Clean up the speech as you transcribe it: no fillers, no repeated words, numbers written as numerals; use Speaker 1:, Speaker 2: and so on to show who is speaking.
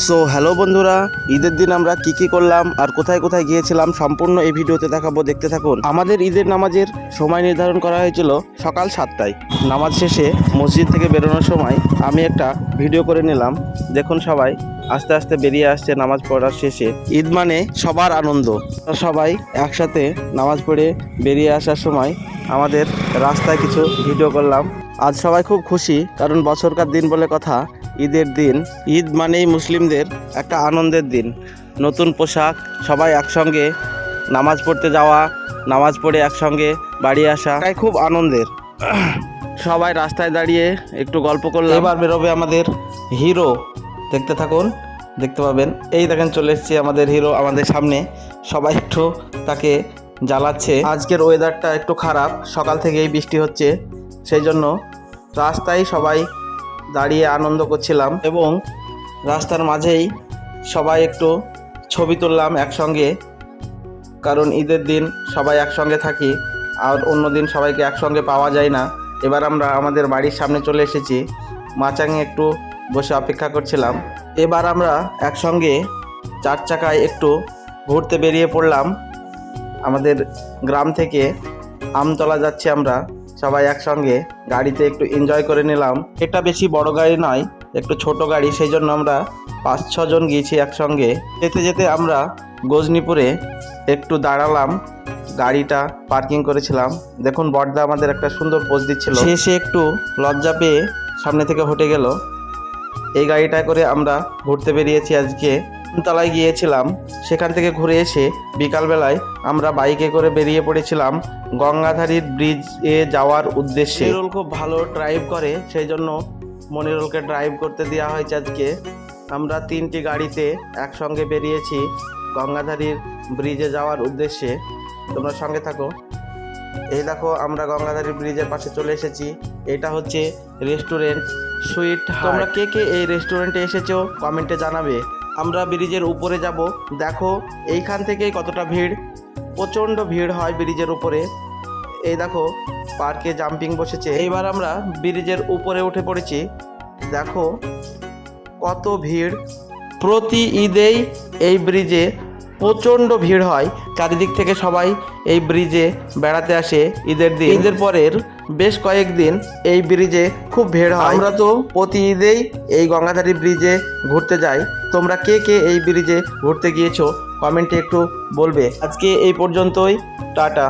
Speaker 1: So hello বন্ধুরা, ঈদের দিন আমরা কি করলাম আর কোথায় কোথায় গিয়েছিলাম সম্পূর্ণ এই ভিডিওতে দেখাবো, দেখতে থাকুন। আমাদের ঈদের নামাজের সময় নির্ধারণ করা হয়েছিল সকাল 7টায়। নামাজ শেষে মসজিদ থেকে বেরোনোর সময় আমি একটা ভিডিও করে নিলাম। দেখুন সবাই আস্তে আস্তে বেরিয়ে আসছে নামাজ পড়ার শেষে। ঈদ মানে সবার আনন্দ, সবাই একসাথে নামাজ পড়ে বেরিয়ে আসার সময় আমাদের রাস্তায় কিছু ভিডিও করলাম। আজ সবাই খুব খুশি, কারণ বছরকার দিন বলে কথা, ঈদের দিন। ঈদ মানেই মুসলিমদের একটা আনন্দের দিন। নতুন পোশাক, সবাই একসঙ্গে নামাজ পড়তে যাওয়া, নামাজ পড়ে একসঙ্গে বাড়ি আসা, তাই খুব আনন্দের। সবাই রাস্তায় দাঁড়িয়ে একটু গল্প করলাম। এবার বেরোবে আমাদের হিরো, দেখতে থাকুন, দেখতে পাবেন। এই দেখেন চলে এসেছে আমাদের হিরো আমাদের সামনে। সবাই একটু তাকে জ্বালাচ্ছে। আজকের ওয়েদারটা একটু খারাপ, সকাল থেকেই বৃষ্টি হচ্ছে, সেই জন্য রাস্তায় সবাই দাঁড়িয়ে আনন্দ করছিলাম এবং রাস্তার মাঝেই সবাই একটু ছবি তুললাম একসঙ্গে, কারণ ঈদের দিন সবাই একসঙ্গে থাকি আর অন্য দিন সবাইকে একসঙ্গে পাওয়া যায় না। এবার আমরা আমাদের বাড়ির সামনে চলে এসেছি, মাচাঙে একটু বসে অপেক্ষা করছিলাম। এবার আমরা একসঙ্গে 4 চাকায় একটু ঘুরতে বেরিয়ে পড়লাম। আমাদের গ্রাম থেকে আমতলা যাচ্ছি আমরা সবাই একসঙ্গে, গাড়িতে একটু এনজয় করে নিলাম। এটা বেশি বড় গাড়ি নয়, একটু ছোট গাড়ি, সেই জন্য আমরা 5-6 জন গিয়েছি একসঙ্গে। যেতে যেতে আমরা গজনীপুরে একটু দাঁড়ালাম, গাড়িটা পার্কিং করেছিলাম। দেখুন বড়দা আমাদের একটা সুন্দর পোজ দিচ্ছিল, সে একটু লজ্জা পেয়ে সামনে থেকে হটে গেল। এই গাড়িটায় করে আমরা ঘুরতে বেরিয়েছি আজকে। তলায় গিয়েছিলাম, সেখান থেকে ঘুরে এসে বিকালবেলায় আমরা বাইকে করে বেরিয়ে পড়েছিলাম গঙ্গাধারীর ব্রিজে যাওয়ার উদ্দেশ্যে। মনিরুল খুব ভালো ড্রাইভ করে, সেই জন্য মনিরুলকে ড্রাইভ করতে দেওয়া হয়েছে আজকে। আমরা 3টি গাড়িতে একসঙ্গে বেরিয়েছি গঙ্গাধারীর ব্রিজে যাওয়ার উদ্দেশ্যে। তোমরা সঙ্গে থাকো। এই দেখো আমরা গঙ্গাধারী ব্রিজের পাশে চলে এসেছি। এটা হচ্ছে রেস্টুরেন্ট সুইট হার্ট। তোমরা কে কে এই রেস্টুরেন্টে এসেছো কমেন্টে জানাবে। আমরা ব্রিজের উপরে যাব, দেখো এইখান থেকেই কতটা ভিড়, প্রচণ্ড ভিড় হয় ব্রিজের উপরে। এই দেখো পার্কে জাম্পিং বসেছে। এইবার আমরা ব্রিজের উপরে উঠে পড়েছি, দেখো কত ভিড়। প্রতি ঈদেই এই ব্রিজে প্রচণ্ড ভিড় হয়, চারিদিক থেকে সবাই এই ব্রিজে বেড়াতে আসে ঈদের দিন। ঈদের পরের বেশ কয়েকদিন এই ব্রিজে খুব ভিড় হয়। আমরা তো প্রতি ঈদেই এই গঙ্গাধারী ব্রিজে ঘুরতে যাই। তোমরা কে কে এই ব্রিজে ঘুরতে গিয়েছো কমেন্টে একটু বলবে। আজকে এই পর্যন্তই, টাটা।